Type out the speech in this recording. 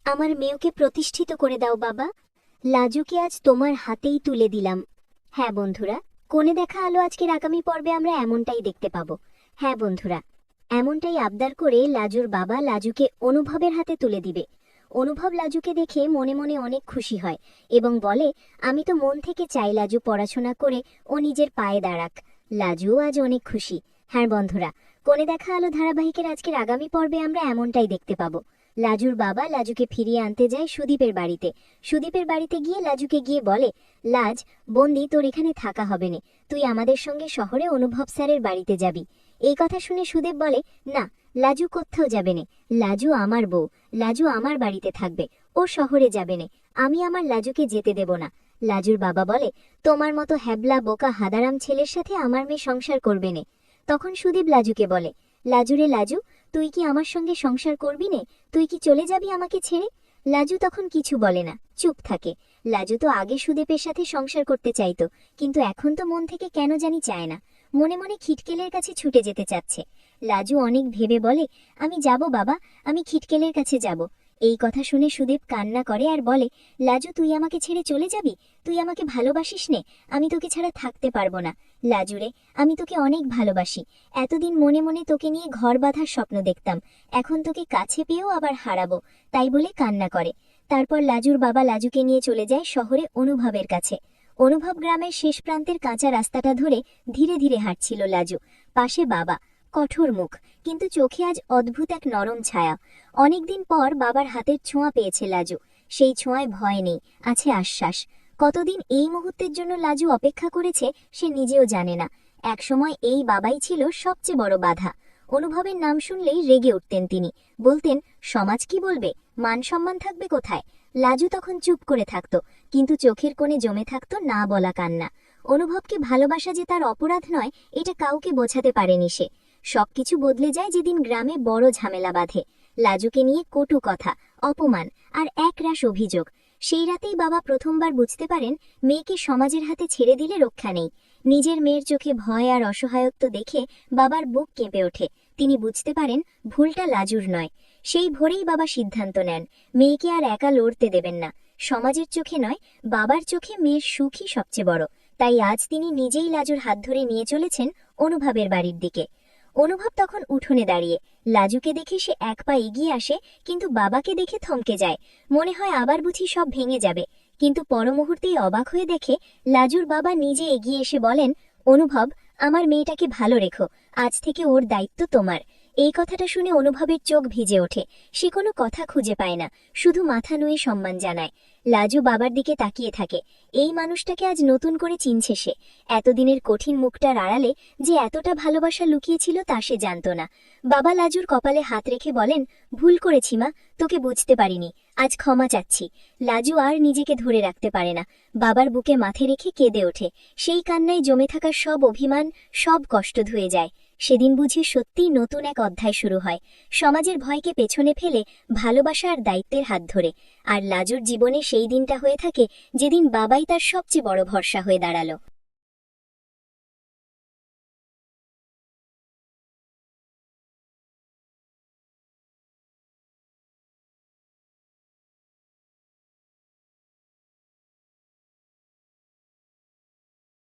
আমার মেয়েকে প্রতিষ্ঠিত করে দাও বাবা। লাজুকে আজ তোমার হাতেই তুলে দিলাম। হ্যাঁ বন্ধুরা, কোণে দেখা আলো আজকের আগামী পর্বে আমরা এমনটাই দেখতে পাবো। হ্যাঁ বন্ধুরা, এমনটাই আবদার করে লাজুর বাবা লাজুকে অনুভবের হাতে তুলে দিবে। অনুভব লাজুকে দেখে মনে মনে অনেক খুশি হয় এবং বলে, আমি তো মন থেকে চাই লাজু পড়াশোনা করে ও নিজের পায়ে দাঁড়াক। লাজুও আজ অনেক খুশি। হ্যাঁ বন্ধুরা, কোণে দেখা আলো ধারাবাহিকের আজকের আগামী পর্বে আমরা এমনটাই দেখতে পাবো। লাজুর বাবা লাজুকে ফিরিয়ে আনতে যায় সুদীপের বাড়িতে। সুদীপের বাড়িতে গিয়ে লাজুকে গিয়ে বলে, লাজ বন্দি, তোর এখানে থাকা হবে না, তুই আমাদের সঙ্গে শহরে অনুভব স্যারের বাড়িতে যাবি। এই কথা শুনে সুদীপ বলে, না, লাজু কোথাও যাবে না। লাজু আমার বউ, লাজু আমার বাড়িতে থাকবে, ও শহরে যাবে না। আমি আমার লাজুকে যেতে দেব না। লাজুর বাবা বলে, তোমার মতো হ্যাবলা বোকা হাদারাম ছেলের সাথে আমার মেয়ে সংসার করবে না। তখন সুদীপ লাজুকে বলে, লাজুরে লাজু, তুই কি আমার সঙ্গে সংসার করবি নে? তুই কি চলে যাবি আমাকে ছেড়ে? লাজু তখন কিছু বলে না, চুপ থাকে। লাজু তো আগে সুদীপের সাথে সংসার করতে চাইতো, কিন্তু এখন তো মন থেকে কেন জানি চায় না। মনে মনে খিটকেলের কাছে ছুটে যেতে চাচ্ছে। লাজু অনেক ভেবে বলে, আমি যাব বাবা, আমি খিটকেলের কাছে যাব। এই কথা শুনে সুদীপ কান্না করে আর বলে, লাজু তুই আমাকে ছেড়ে চলে যাবি? তুই আমাকে ভালোবাসিস নে, আমি তোকে ছাড়া থাকতে পারবো না। লাজুরে, আমি তোকে অনেক ভালোবাসি। এতদিন মনে মনে তোকে নিয়ে ঘর বাঁধার স্বপ্ন দেখতাম, এখন তোকে কাছে পেয়েও আবার হারাবো, তাই বলে কান্না করে। তারপর লাজুর বাবা লাজুকে নিয়ে চলে যায় শহরে অনুভবের কাছে। অনুভব গ্রামের শেষ প্রান্তের কাঁচা রাস্তাটা ধরে ধীরে ধীরে হাঁটছিল লাজু। পাশে বাবা, কঠোর মুখ, কিন্তু চোখে আজ অদ্ভুত এক নরম ছায়া। অনেকদিন পর বাবার হাতের ছোঁয়া পেয়েছে লাজু। সেই ছোঁয়ায় ভয় নেই, আছে আশ্বাস। কতদিন এই মুহূর্তের জন্য লাজু অপেক্ষা করেছে সে নিজেও জানে না। একসময় এই বাবাই ছিল সবচেয়ে বড় বাধা। অনুভবের নাম শুনলেই রেগে উঠতেন তিনি, বলতেন, সমাজ কি বলবে, মান সম্মান থাকবে কোথায়? লাজু তখন চুপ করে থাকত, কিন্তু চোখের কোণে জমে থাকত না বলা কান্না। অনুভবকে ভালোবাসা যে তার অপরাধ নয়, এটা কাউকে বোঝাতে পারেনি সে। সবকিছু বদলে যায় যেদিন গ্রামে বড় ঝামেলা বাঁধে। লাজুকে নিয়ে কটু কথা, অপমান আর একরাশ অভিযোগ। সেই রাতেই বাবা প্রথমবার বুঝতে পারেন মেয়েকে সমাজের হাতে ছেড়ে দিলে রক্ষা নেই। নিজের মেয়ের চোখে ভয় আর অসহায়ত্ব দেখে বাবার বুক কেঁপে ওঠে। তিনি বুঝতে পারেন ভুলটা লাজুর নয়। সেই ভোরেই বাবা সিদ্ধান্ত নেন, মেয়েকে আর একা লড়তে দেবেন না। সমাজের চোখে নয়, বাবার চোখে মেয়ের সুখই সবচেয়ে বড়। তাই আজ তিনি নিজেই লাজুর হাত ধরে নিয়ে চলেছেন অনুভবের বাড়ির দিকে। অনুভব তখন উঠোনে দাঁড়িয়ে। লাজুকে দেখে সে এক পা এগিয়ে আসে, কিন্তু বাবাকে দেখে থমকে যায়। মনে হয় আবার বুঝি সব ভেঙে যাবে, কিন্তু পর মুহূর্তেই অবাক হয়ে দেখে লাজুর বাবা নিজে এগিয়ে এসে বলেন, অনুভব, আমার মেয়েটাকে ভালো রেখো, আজ থেকে ওর দায়িত্ব তোমার। এই কথাটা শুনে অনুভবের চোখ ভিজে ওঠে। সে কোনো কথা খুঁজে পায় না, শুধু মাথা নুয়ে সম্মান জানায়। লাজু বাবার দিকে তাকিয়ে থাকে। এই মানুষটাকে আজ নতুন করে চিনছে সে। এতদিনের কঠিন মুখটার আড়ালে যে এতটা ভালোবাসা লুকিয়েছিল তা সে জানত না। বাবা লাজুর কপালে হাত রেখে বলেন, ভুল করেছি মা, তোকে বুঝতে পারিনি, আজ ক্ষমা চাচ্ছি। লাজু আর নিজেকে ধরে রাখতে পারে না, বাবার বুকে মাথা রেখে কেঁদে ওঠে। সেই কান্নায় জমে থাকা সব অভিমান, সব কষ্ট ধুয়ে যায়। সেদিন বুঝি সত্যিই নতুন এক অধ্যায় শুরু হয়, সমাজের ভয়কে পেছনে ফেলে ভালোবাসা আর দায়িত্বের হাত ধরে। আর লাজুর জীবনে সেই দিনটা হয়ে থাকে যেদিন বাবাই তার সবচেয়ে বড় ভরসা হয়ে দাঁড়ালো।